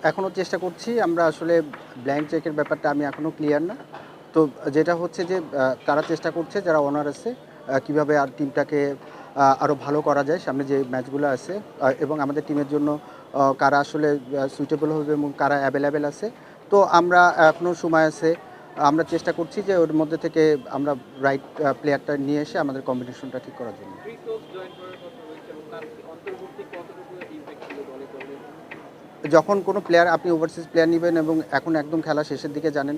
এখনও চেষ্টা করছি। আমরা আসলে ব্ল্যাংক চেকের ব্যাপারটা আমি এখনও ক্লিয়ার না। তো যেটা হচ্ছে যে তারা চেষ্টা করছে যারা ওনার আছে কীভাবে আর টিমটাকে আরও ভালো করা যায় সামনে যে ম্যাচগুলো আছে এবং আমাদের টিমের জন্য কারা আসলে সুইটেবল হবে এবং কারা অ্যাভেলেবেল আছে। তো আমরা এখনও সময় আছে। আমরা চেষ্টা করছি যে ওর মধ্যে থেকে আমরা রাইট প্লেয়ারটা নিয়ে এসে আমাদের কম্বিনেশনটা ঠিক করার জন্য। যখন কোনো প্লেয়ার আপনি ওভারসিজ প্লেয়ার নিবেন এবং এখন একদম খেলা শেষের দিকে জানেন,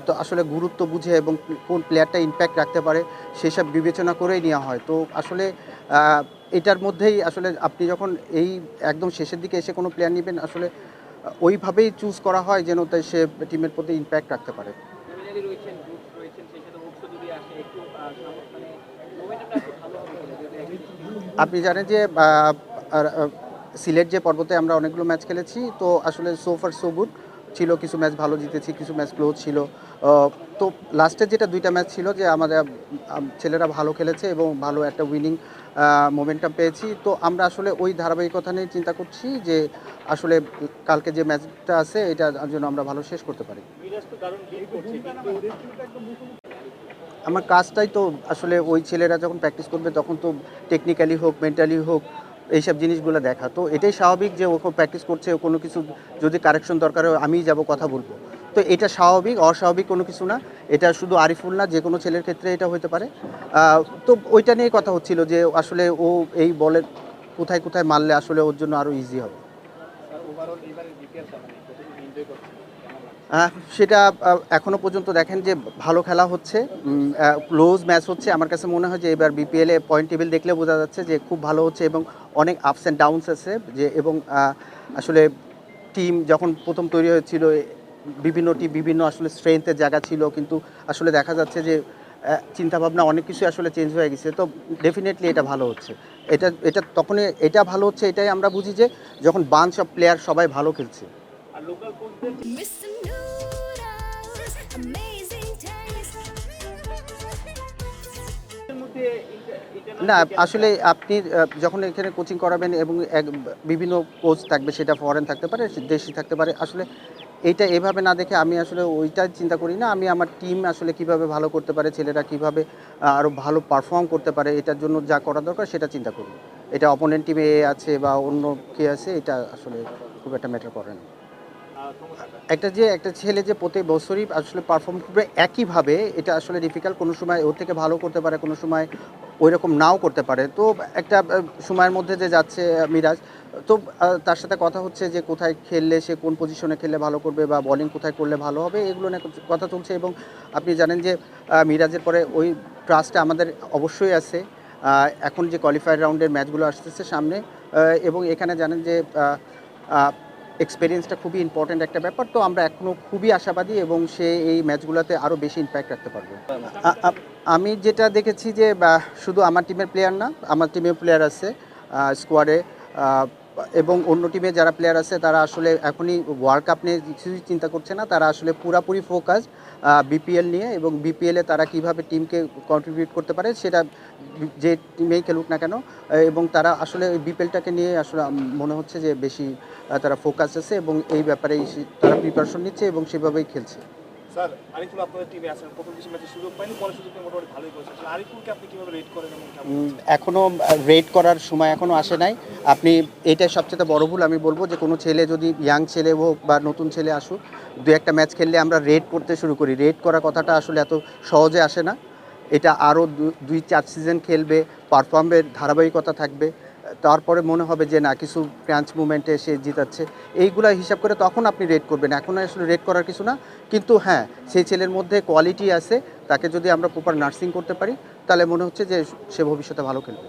তো আসলে গুরুত্ব বুঝে এবং কোন প্লেয়ারটা ইমপ্যাক্ট রাখতে পারে সেসব বিবেচনা করেই নেওয়া হয়। তো আসলে এটার মধ্যেই আসলে আপনি যখন এই একদম শেষের দিকে এসে কোনো প্লেয়ার নিবেন আসলে ওইভাবেই চুজ করা হয় যেন তাই সে টিমের প্রতি ইমপ্যাক্ট রাখতে পারে। আপনি জানেন যে আর সিলেট যে পর্বতে আমরা অনেকগুলো ম্যাচ খেলেছি। তো আসলে সো ফার সো গুড ছিল। কিছু ম্যাচ ভালো জিতেছি, কিছু ম্যাচ ক্লোজ ছিল। আ তো লাস্টের যেটা ২ টা ম্যাচ ছিল যে আমাদের ছেলেরা ভালো খেলেছে এবং ভালো একটা উইনিং মোমেন্টাম পেয়েছি। তো আমরা আসলে ওই ধারাবাহিকতা নিয়ে চিন্তা করছি যে আসলে কালকে যে ম্যাচটা আছে এটা যেন আমরা ভালো শেষ করতে পারি। আমার কাজটাই তো আসলে ওই ছেলেরা যখন প্র্যাকটিস করবে তখন তো টেকনিক্যালি হোক, মেন্টালি হোক এইসব জিনিসগুলো দেখা। তো এটাই স্বাভাবিক যে ও প্র্যাকটিস করছে, কোনো কিছু যদি কারেকশন দরকার হয় আমিই যাব কথা বলব। তো এটা স্বাভাবিক, অস্বাভাবিক কোনো কিছু না। এটা শুধু আরিফুল না, যেকোনো ছেলের ক্ষেত্রে এটা হইতে পারে। আ তো ওইটা নিয়ে কথা হচ্ছিল যে আসলে ও এই বলের কোথায়, কোথায় মারলে আসলে ওর জন্য আরও ইজি হবে। সেটা এখনো পর্যন্ত দেখেন যে ভালো খেলা হচ্ছে, ক্লোজ ম্যাচ হচ্ছে। আমার কাছে মনে হয় যে এবার বিপিএলে পয়েন্ট টেবিল দেখলে বোঝা যাচ্ছে যে খুব ভালো হচ্ছে এবং অনেক আপস অ্যান্ড ডাউনস আছে যে এবং আসলে টিম যখন ১ম তৈরি হয়েছিল বিভিন্ন টিম বিভিন্ন আসলে স্ট্রেংথের জায়গা ছিল। কিন্তু আসলে দেখা যাচ্ছে যে চিন্তাভাবনা অনেক কিছুই আসলে চেঞ্জ হয়ে গেছে। তো ডেফিনিটলি এটা ভালো হচ্ছে। এটা এটা তখনই এটা ভালো হচ্ছে এটাই আমরা বুঝি যে যখন বাঞ্চ অফ প্লেয়ার সবাই ভালো খেলছে। Mr. Noodles, amazing taste. না, আসলে আপনি যখন এখানে কোচিং করাবেন এবং বিভিন্ন কোচ থাকবে, সেটা ফরেন থাকতে পারে, দেশি থাকতে পারে। আসলে এইটা এভাবে না দেখে আমি আসলে ওইটা চিন্তা করি না। আমি আমার টিম আসলে কিভাবে ভালো করতে পারে, ছেলেরা কিভাবে আরও ভালো পারফর্ম করতে পারে, এটার জন্য যা করা দরকার সেটা চিন্তা করি। এটা অপোনেন্ট টিমে এ আছে বা অন্য কে আছে, এটা আসলে খুব একটা ম্যাটার করে না। একটা ছেলে যে প্রতি বছরই আসলে পারফর্ম করবে একইভাবে, এটা আসলে ডিফিকাল্ট। কোনো সময় ওর থেকে ভালো করতে পারে, কোনো সময় ওইরকম নাও করতে পারে। তো একটা সময়ের মধ্যে যে যাচ্ছে মিরাজ, তো তার সাথে কথা হচ্ছে যে কোথায় খেললে সে কোন পজিশনে খেললে ভালো করবে বা বোলিং কোথায় করলে ভালো হবে, এগুলো নিয়ে কথা চলছে এবং আপনি জানেন যে মিরাজের পরে ওই ট্রাস্টটা আমাদের অবশ্যই আছে। এখন যে কোয়ালিফায়ার রাউন্ডের ম্যাচগুলো আসতেছে সামনে, এবং এখানে জানেন যে আ এক্সপেরিয়েন্সটা খুবই ইম্পর্ট্যান্ট একটা ব্যাপার। তো আমরা এখনও খুবই আশাবাদী এবং সে এই ম্যাচগুলোতে আরও বেশি ইমপ্যাক্ট রাখতে পারবে। আ আ আমি যেটা দেখেছি যে শুধু আমার টিমের প্লেয়ার না, আমার টিমেও প্লেয়ার আছে স্কোয়াডে, আ এবং অন্য টিমে যারা প্লেয়ার আছে তারা আসলে এখনই ওয়ার্ল্ড কাপ নিয়ে কিছুই চিন্তা করছে না। তারা আসলে পুরাপুরি ফোকাস বিপিএল নিয়ে এবং বিপিএলে তারা কীভাবে টিমকে কন্ট্রিবিউট করতে পারে সেটা যে টিমেই খেলুক না কেন, এবং তারা আসলে ওই বিপিএলটাকে নিয়ে আসলে মনে হচ্ছে যে বেশি তারা ফোকাস আছে এবং এই ব্যাপারেই তারা প্রিপারেশন নিচ্ছে এবং সেভাবেই খেলছে। স্যার, আরিফুল আপনাদের টিমে আছেন। ১ম কিছু ম্যাচে সুযোগ পায়নি, পরে সুযোগ পেয়ে মোটামুটি ভালোই করেছেন। আসলে আরিফুলকে আপনি কিভাবে রেট করেন এবং কেমন দেখছেন? এখনও রেট করার সময় এখনও আসে নাই। আপনি এটাই সবচেয়ে বড় ভুল আমি বলব যে কোনো ছেলে যদি ইয়াং ছেলে হোক বা নতুন ছেলে আসুক, ২-১টা ম্যাচ খেললে আমরা রেট করতে শুরু করি। রেট করা কথাটা আসলে এত সহজে আসে না। এটা আরও ২-৪ সিজন খেলবে, পারফর্মের ধারাবাহিকতা থাকবে। তারপরে মনে হবে যে না, কিছু ক্রাঞ্চ মুভমেন্টে সে জিতাচ্ছে। এইগুলা হিসাব করে তখন আপনি রেট করবেন। এখন আসলে রেট করার কিছু না। কিন্তু হ্যাঁ, সেই ছেলের মধ্যে কোয়ালিটি আছে। তাকে যদি আমরা প্রপার নার্সিং করতে পারি তাহলে মনে হচ্ছে যে সে ভবিষ্যতে ভালো খেলবে।